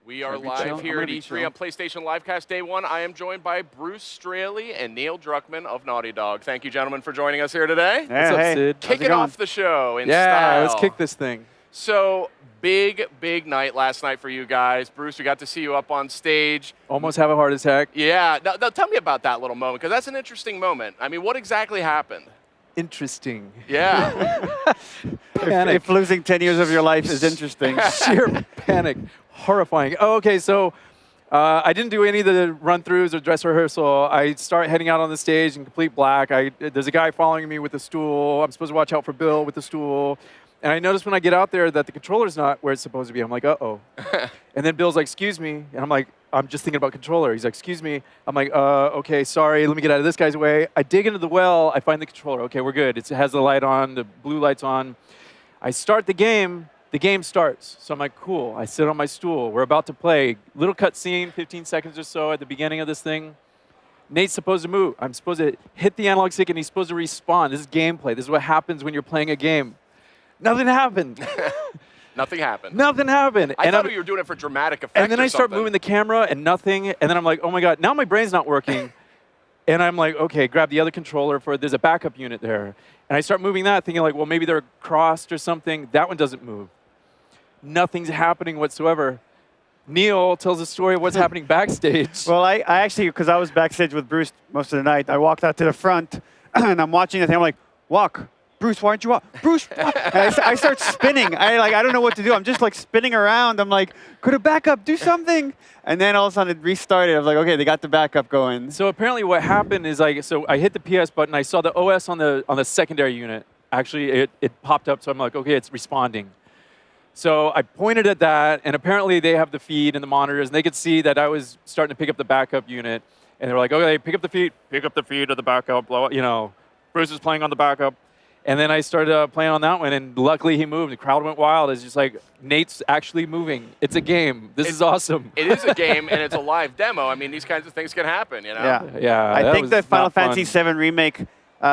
We are live here at E3 on PlayStation Livecast Day 1. I am joined by Bruce Straley and Neil Druckmann of Naughty Dog. Thank you, gentlemen, for joining us here today. What's up, Sid? Kicking off the show in Yeah, style. let's kick this thing. So, big night last night for you guys. Bruce, we got to see you up on stage. Almost have a heart attack. Yeah. Now tell me about that little moment, because that's an interesting moment. I mean, what exactly happened? Interesting. Yeah. Panic. If losing 10 years of your life is interesting. Sheer panic. Horrifying. Oh, okay, so I didn't do any of the run-throughs or dress rehearsal. I start heading out on the stage in complete black. There's a guy following me with a stool. I'm supposed to watch out for Bill with the stool. And I notice when I get out there that the controller's not where it's supposed to be. I'm like, uh-oh. And then Bill's like, excuse me. And I'm like, I'm just thinking about controller. He's like, excuse me. I'm like, okay, sorry. Let me get out of this guy's way. I dig into the well. I find the controller. Okay, we're good. It has the light on. The blue light's on. I start the game. The game starts. So I'm like, cool. I sit on my stool. We're about to play. Little cutscene, 15 seconds or so at the beginning of this thing. Nate's supposed to move. I'm supposed to hit the analog stick, and he's supposed to respawn. This is gameplay. This is what happens when you're playing a game. Nothing happened. Nothing happened. Nothing happened. I thought you were doing it for dramatic effect. And then I start moving the camera, and nothing. And then I'm like, oh my God, now my brain's not working. And I'm like, okay, grab the other controller there's a backup unit there. And I start moving that, thinking like, well, maybe they're crossed or something. That one doesn't move. Nothing's happening whatsoever. Neil tells a story of what's happening backstage. Well, I actually, because I was backstage with Bruce most of the night, I walked out to the front, and I'm watching the thing. I'm like, walk. Bruce, why aren't you walk? Bruce, walk. And I start spinning. I don't know what to do. I'm just like spinning around. I'm like, could a backup do something? And then all of a sudden it restarted. I was like, okay, they got the backup going. So apparently what happened is so I hit the PS button. I saw the OS on the secondary unit. Actually, it popped up. So I'm like, okay, it's responding. So I pointed at that, and apparently they have the feed and the monitors, and they could see that I was starting to pick up the backup unit. And they were like, okay, pick up the feed of the backup. Bruce is playing on the backup. And then I started playing on that one, and luckily he moved. The crowd went wild. It's just like, Nate's actually moving. It's a game. This is awesome. It is a game, and it's a live demo. I mean, these kinds of things can happen, you know? Yeah. I think the Final Fantasy VII Remake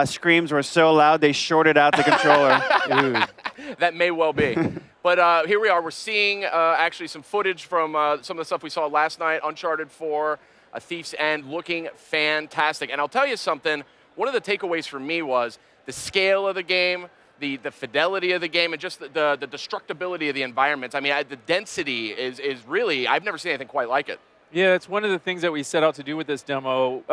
screams were so loud they shorted out the controller. Dude. That may well be. But here we are. We're seeing actually some footage from some of the stuff we saw last night, Uncharted 4, A Thief's End, looking fantastic. And I'll tell you something, one of the takeaways for me was the scale of the game, the fidelity of the game, and just the destructibility of the environments. I mean, the density is really, I've never seen anything quite like it. Yeah, it's one of the things that we set out to do with this demo.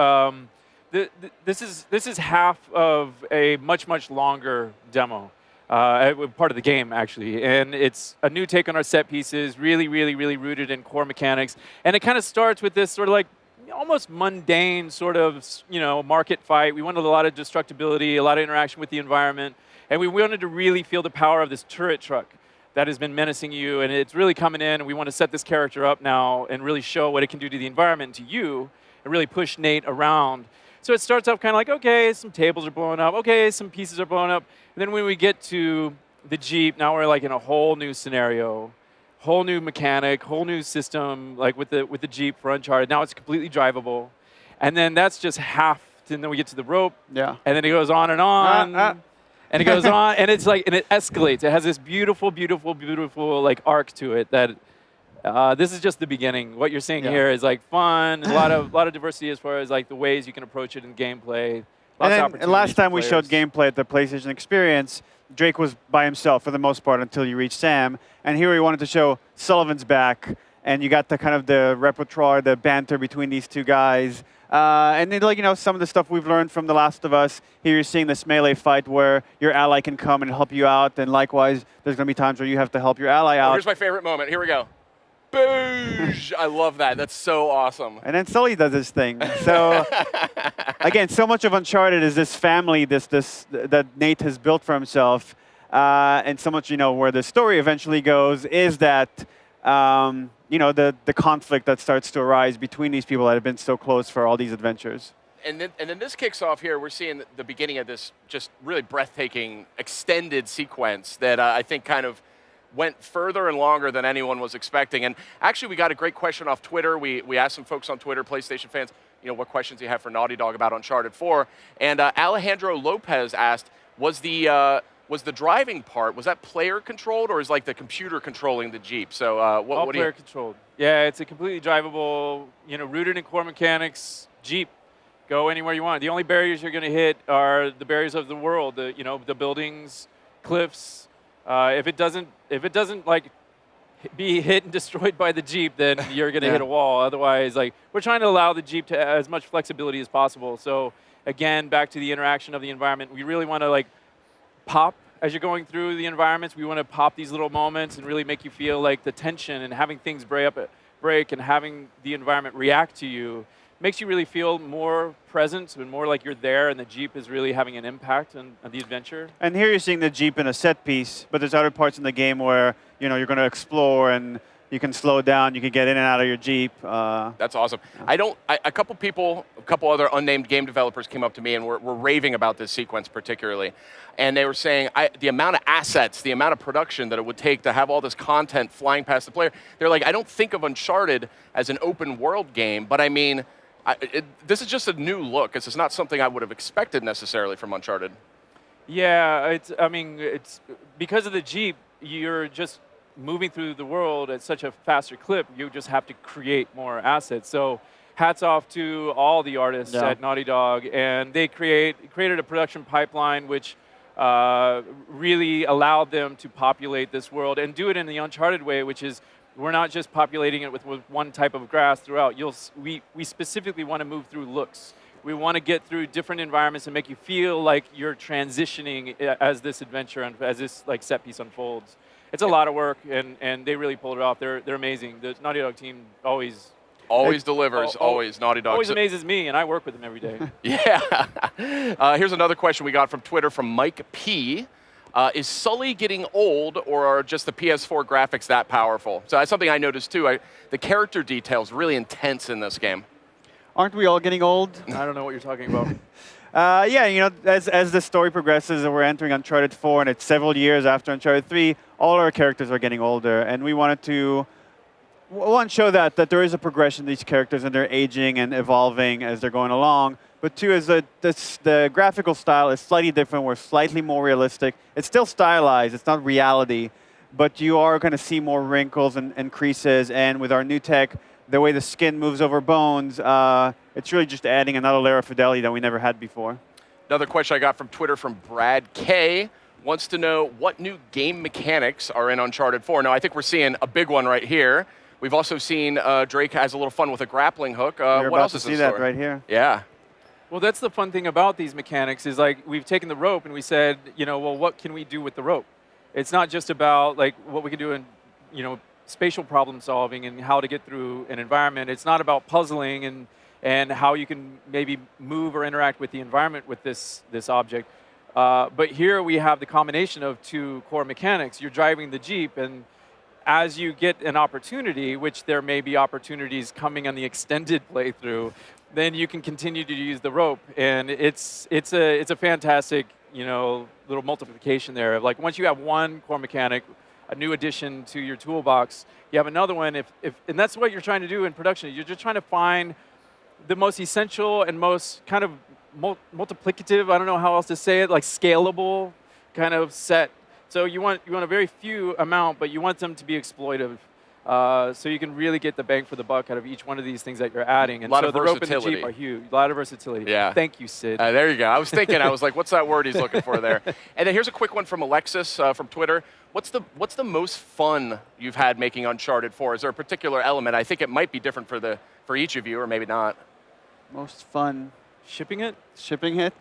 This is half of a much longer demo. Part of the game, actually. And it's a new take on our set pieces, really rooted in core mechanics. And it kind of starts with this sort of like almost mundane sort of, market fight. We wanted a lot of destructibility, a lot of interaction with the environment. And we wanted to really feel the power of this turret truck that has been menacing you. And it's really coming in, and we want to set this character up now and really show what it can do to the environment and to you, and really push Nate around. So it starts off kind of like, okay, some tables are blowing up. Okay, some pieces are blowing up. And then when we get to the Jeep, now we're like in a whole new scenario, whole new mechanic, whole new system, like with the Jeep for Uncharted. Now it's completely drivable. And then that's just half, and then we get to the rope. Yeah. And then it goes on and on. And it goes on, and it's like, and it escalates. It has this beautiful like arc to it that this is just the beginning. What you're seeing here is like fun, a lot of diversity as far as like the ways you can approach it in gameplay. And last time we showed gameplay at the PlayStation Experience, Drake was by himself for the most part until you reached Sam. And here we wanted to show Sullivan's back, and you got the kind of the repertoire, the banter between these two guys. And then, some of the stuff we've learned from The Last of Us. Here you're seeing this melee fight where your ally can come and help you out, and likewise, there's going to be times where you have to help your ally out. Here's my favorite moment. Here we go. Boosh! I love that. That's so awesome. And then Sully does his thing. So, again, so much of Uncharted is this family, that Nate has built for himself. And so much, where the story eventually goes is that, the conflict that starts to arise between these people that have been so close for all these adventures. And then this kicks off here. We're seeing the beginning of this just really breathtaking, extended sequence that I think kind of went further and longer than anyone was expecting. And actually, we got a great question off Twitter. We asked some folks on Twitter, PlayStation fans, what questions you have for Naughty Dog about Uncharted 4. And Alejandro Lopez asked, was the was the driving part, was that player controlled or is like the computer controlling the Jeep? So what All do you? player controlled. Yeah, it's a completely drivable, rooted in core mechanics Jeep. Go anywhere you want. The only barriers you're going to hit are the barriers of the world. The buildings, cliffs. If it doesn't like be hit and destroyed by the Jeep, then you're going to hit a wall. Otherwise, like we're trying to allow the Jeep to have as much flexibility as possible. So again, back to the interaction of the environment, we really want to like pop as you're going through the environments. We want to pop these little moments and really make you feel like the tension and having things break and having the environment react to you makes you really feel more present and more like you're there and the Jeep is really having an impact on the adventure. And here you're seeing the Jeep in a set piece, but there's other parts in the game where you're going to explore and you can slow down, you can get in and out of your Jeep. That's awesome. A couple other unnamed game developers came up to me and were raving about this sequence particularly. And they were saying the amount of assets, the amount of production that it would take to have all this content flying past the player. They're like, I don't think of Uncharted as an open world game, but I mean, this is just a new look. This is not something I would have expected necessarily from Uncharted. Yeah, it's because of the Jeep, you're just moving through the world at such a faster clip, you just have to create more assets. So hats off to all the artists at Naughty Dog, and they created a production pipeline which really allowed them to populate this world and do it in the Uncharted way, which is we're not just populating it with one type of grass throughout. We specifically want to move through looks. We want to get through different environments and make you feel like you're transitioning as this adventure and as this like set piece unfolds. It's a lot of work, and they really pulled it off. They're amazing. The Naughty Dog team always delivers. Always Naughty Dog. Always amazes me, and I work with them every day. Yeah. Here's another question we got from Twitter from Mike P. Is Sully getting old, or are just the PS4 graphics that powerful? So that's something I noticed too. The character details really intense in this game. Aren't we all getting old? I don't know what you're talking about. As the story progresses and we're entering Uncharted 4 and it's several years after Uncharted 3, all our characters are getting older, and we wanted to show that there is a progression in these characters and they're aging and evolving as they're going along. But two is that the graphical style is slightly different. We're slightly more realistic. It's still stylized. It's not reality, but you are going to see more wrinkles and creases. And with our new tech, the way the skin moves over bones, it's really just adding another layer of fidelity that we never had before. Another question I got from Twitter from Brad K. wants to know what new game mechanics are in Uncharted 4. Now, I think we're seeing a big one right here. We've also seen Drake has a little fun with a grappling hook. What else is in store? You're about to see that right here. Yeah. Well, that's the fun thing about these mechanics is like we've taken the rope and we said, well, what can we do with the rope? It's not just about like what we can do in, spatial problem solving and how to get through an environment. It's not about puzzling and how you can maybe move or interact with the environment with this object. But here we have the combination of two core mechanics. You're driving the Jeep, and as you get an opportunity, which there may be opportunities coming on the extended playthrough, then you can continue to use the rope, and it's a fantastic little multiplication there. Like once you have one core mechanic, a new addition to your toolbox, you have another one. And that's what you're trying to do in production. You're just trying to find the most essential and most kind of multiplicative. I don't know how else to say it, like scalable kind of set. So you want a very few amount, but you want them to be exploitive. So you can really get the bang for the buck out of each one of these things that you're adding. And a lot so of the rope and the versatility. Jeep are huge. A lot of versatility. Yeah. Thank you, Sid. There you go. I was thinking, I was like, what's that word he's looking for there? And then here's a quick one from Alexis from Twitter. What's the most fun you've had making Uncharted 4? Is there a particular element? I think it might be different for each of you, or maybe not. Most fun. Shipping it? Shipping it?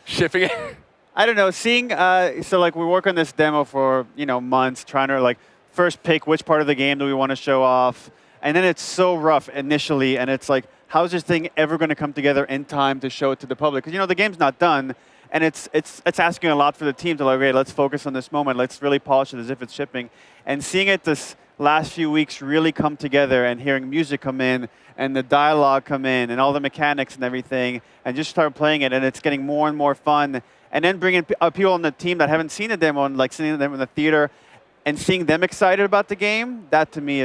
Shipping it? I don't know. Seeing, so like we work on this demo for months, trying to like first pick which part of the game do we want to show off, and then it's so rough initially, and it's like, how's this thing ever going to come together in time to show it to the public? Because the game's not done, and it's asking a lot for the team to like, okay, let's focus on this moment, let's really polish it as if it's shipping, and seeing it this last few weeks really come together, and hearing music come in, and the dialogue come in, and all the mechanics and everything, and just start playing it, and it's getting more and more fun, and then bringing people on the team that haven't seen the demo and like seeing them in the theater, and seeing them excited about the game, that to me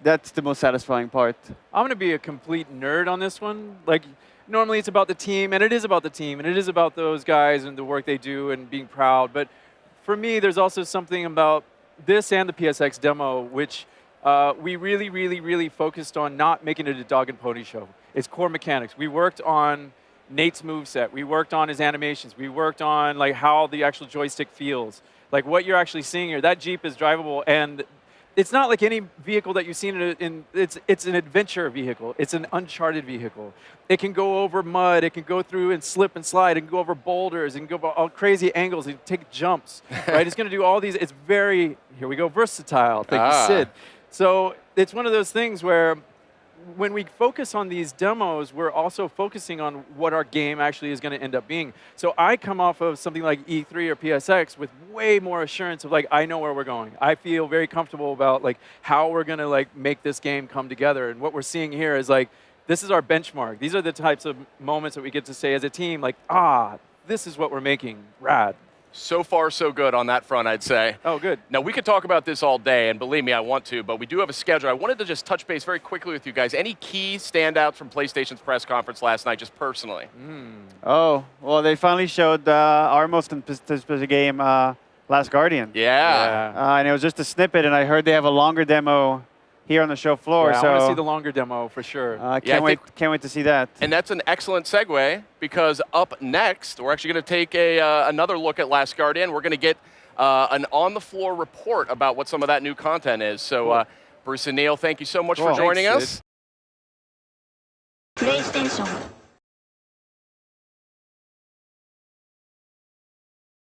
that's the most satisfying part. I'm going to be a complete nerd on this one. Like, normally it's about the team, and it is about the team, and it is about those guys and the work they do and being proud. But for me, there's also something about this and the PSX demo, which we really, really, really focused on not making it a dog and pony show. It's core mechanics. We worked on Nate's moveset. We worked on his animations. We worked on like how the actual joystick feels. Like what you're actually seeing here, that Jeep is drivable, and it's not like any vehicle that you've seen it's an adventure vehicle. It's an Uncharted vehicle. It can go over mud, it can go through and slip and slide, it can go over boulders, it can go over all crazy angles, it can take jumps, right? It's gonna do all these, it's very, here we go, versatile, thank you, Sid. So it's one of those things where when we focus on these demos, we're also focusing on what our game actually is going to end up being. So I come off of something like E3 or PSX with way more assurance of like, I know where we're going. I feel very comfortable about like how we're going to like make this game come together. And what we're seeing here is like, this is our benchmark. These are the types of moments that we get to say as a team, like, this is what we're making, rad. So far, so good on that front, I'd say. Oh, good. Now, we could talk about this all day, and believe me, I want to, but we do have a schedule. I wanted to just touch base very quickly with you guys. Any key standouts from PlayStation's press conference last night, just personally? Oh, well, they finally showed our most anticipated game, Last Guardian. Yeah. And it was just a snippet, and I heard they have a longer demo here on the show floor. Yeah, so I want to see the longer demo for sure. Can't wait to see that. And that's an excellent segue, because up next, we're actually going to take another look at Last Guardian. We're going to get an on-the-floor report about what some of that new content is. So, cool. Bruce and Neil, thank you so much for joining us. PlayStation